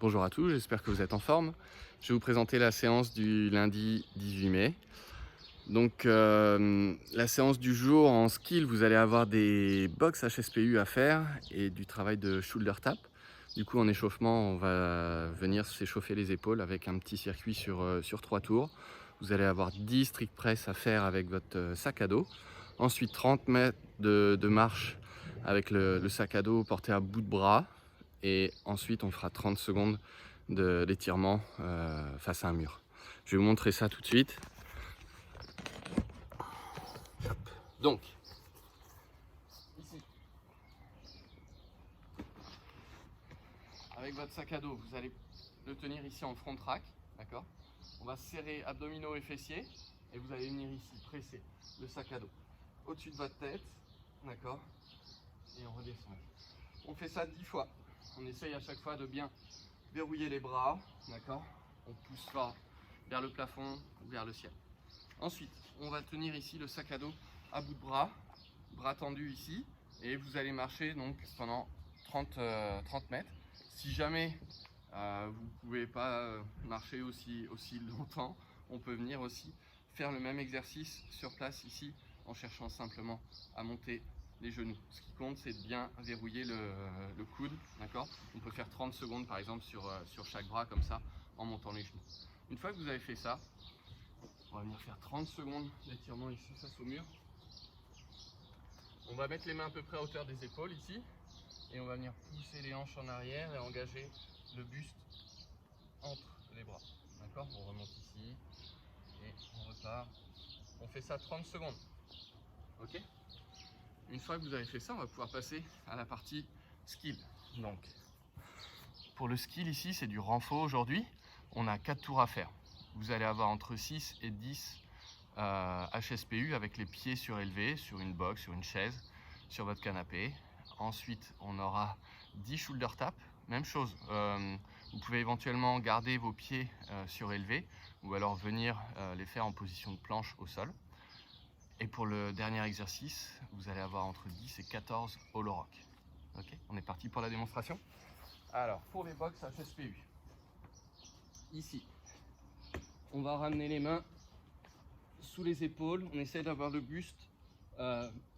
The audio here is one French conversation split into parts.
Bonjour à tous, j'espère que vous êtes en forme. Je vais vous présenter la séance du lundi 18 mai. Donc la séance du jour en skill, vous allez avoir des box HSPU à faire et du travail de shoulder tap. Du coup en échauffement, on va venir s'échauffer les épaules avec un petit circuit sur 3 tours. Vous allez avoir 10 strict press à faire avec votre sac à dos. Ensuite 30 mètres de marche avec le sac à dos porté à bout de bras. Et ensuite on fera 30 secondes d'étirement face à un mur. Je vais vous montrer ça tout de suite. Donc, ici, avec votre sac à dos, vous allez le tenir ici en front rack, d'accord? On va serrer abdominaux et fessiers et vous allez venir ici presser le sac à dos au-dessus de votre tête, d'accord? Et on redescend. On fait ça 10 fois. On essaye à chaque fois de bien verrouiller les bras, d'accord? On pousse pas vers le plafond ou vers le ciel. Ensuite, on va tenir ici le sac à dos à bout de bras tendus ici, et vous allez marcher donc pendant 30 mètres. Si jamais vous ne pouvez pas marcher aussi longtemps, on peut venir aussi faire le même exercice sur place ici en cherchant simplement à monter les genoux. Ce qui compte, c'est de bien verrouiller le coude, d'accord? On peut faire 30 secondes par exemple sur chaque bras comme ça en montant les genoux. Une fois que vous avez fait ça, on va venir faire 30 secondes d'étirement ici face au mur. On va mettre les mains à peu près à hauteur des épaules ici et on va venir pousser les hanches en arrière et engager le buste entre les bras. D'accord? On remonte ici et on repart. On fait ça 30 secondes. Ok? Une fois que vous avez fait ça, on va pouvoir passer à la partie skill. Donc, pour le skill ici, c'est du renfort aujourd'hui. On a 4 tours à faire. Vous allez avoir entre 6 et 10 HSPU avec les pieds surélevés sur une box, sur une chaise, sur votre canapé. Ensuite, on aura 10 shoulder tap. Même chose, vous pouvez éventuellement garder vos pieds surélevés ou alors venir les faire en position de planche au sol. Et pour le dernier exercice, vous allez avoir entre 10 et 14 hollow rock. Ok, on est parti pour la démonstration. Alors, pour les box HSPU, ici, on va ramener les mains sous les épaules. On essaie d'avoir le buste,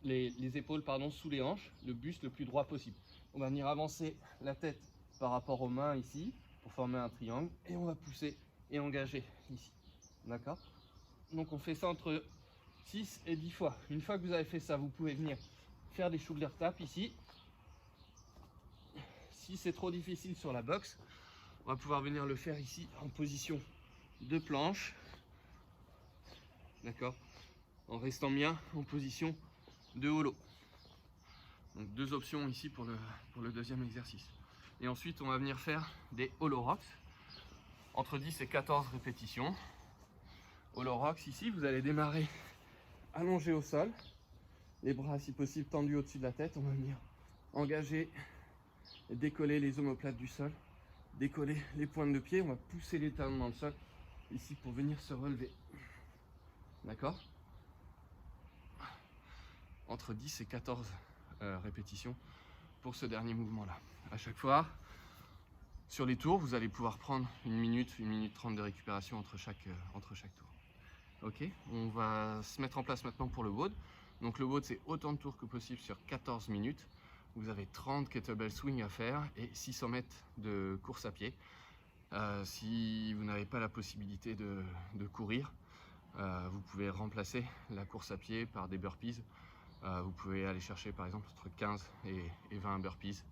les épaules pardon, sous les hanches, le buste le plus droit possible. On va venir avancer la tête par rapport aux mains ici pour former un triangle et on va pousser et engager ici. D'accord? Donc on fait ça entre 6 et 10 fois. Une fois que vous avez fait ça, vous pouvez venir faire des shoulder taps ici. Si c'est trop difficile sur la box, on va pouvoir venir le faire ici en position de planche. D'accord? En restant bien en position de hollow. Donc deux options ici pour le deuxième exercice. Et ensuite, on va venir faire des hollow rocks entre 10 et 14 répétitions. Hollow rocks ici, vous allez démarrer allongé au sol, les bras si possible tendus au-dessus de la tête. On va venir engager et décoller les omoplates du sol, décoller les pointes de pied. On va pousser les talons dans le sol ici pour venir se relever. D'accord? Entre 10 et 14 répétitions pour ce dernier mouvement là. À chaque fois, sur les tours, vous allez pouvoir prendre une minute 30 de récupération entre chaque tour. Ok, on va se mettre en place maintenant pour le WOD. Donc le WOD, c'est autant de tours que possible sur 14 minutes. Vous avez 30 kettlebell swing à faire et 600 mètres de course à pied. Si vous n'avez pas la possibilité de courir, vous pouvez remplacer la course à pied par des burpees. Vous pouvez aller chercher par exemple entre 15 et 20 burpees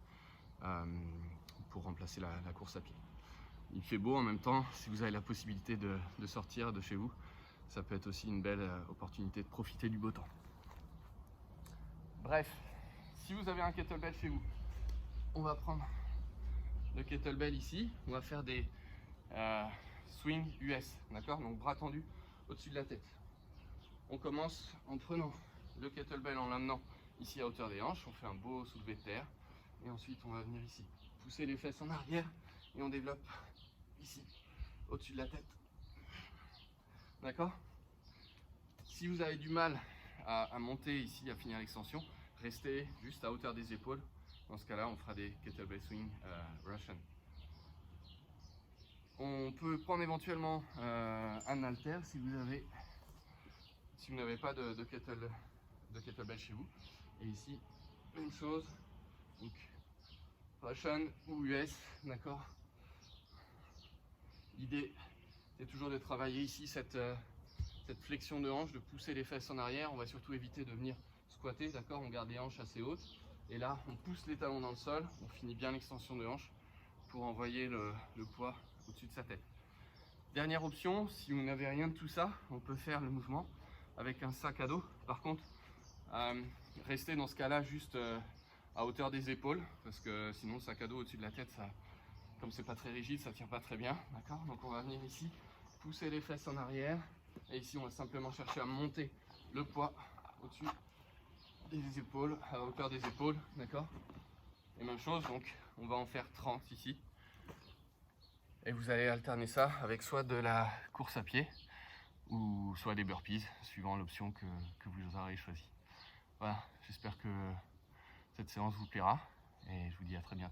pour remplacer la course à pied. Il fait beau en même temps, si vous avez la possibilité de sortir de chez vous, ça peut être aussi une belle opportunité de profiter du beau temps. Bref, si vous avez un kettlebell chez vous, on va prendre le kettlebell ici, on va faire des swing US, d'accord? Donc bras tendus au-dessus de la tête. On commence en prenant le kettlebell en l'amenant ici à hauteur des hanches, on fait un beau soulevé de terre et ensuite on va venir ici pousser les fesses en arrière et on développe ici au-dessus de la tête. D'accord? Si vous avez du mal à monter ici, à finir l'extension, restez juste à hauteur des épaules. Dans ce cas-là, on fera des kettlebell swing Russian. On peut prendre éventuellement un halter si vous n'avez pas de kettlebell chez vous. Et ici, même chose, donc Russian ou US, d'accord. L'idée, c'est toujours de travailler ici cette flexion de hanche, de pousser les fesses en arrière. On va surtout éviter de venir squatter, d'accord. On garde les hanches assez hautes. Et là, on pousse les talons dans le sol, on finit bien l'extension de hanche pour envoyer le poids au-dessus de sa tête. Dernière option, si vous n'avez rien de tout ça, on peut faire le mouvement avec un sac à dos. Par contre, restez dans ce cas-là juste à hauteur des épaules, parce que sinon le sac à dos au-dessus de la tête, ça, comme c'est pas très rigide, ça tient pas très bien, d'accord. Donc on va venir ici, pousser les fesses en arrière, et ici on va simplement chercher à monter le poids au-dessus des épaules, à hauteur des épaules, d'accord. Et même chose, donc on va en faire 30 ici. Et vous allez alterner ça avec soit de la course à pied ou soit des burpees, suivant l'option que vous aurez choisie. Voilà, j'espère que cette séance vous plaira et je vous dis à très bientôt.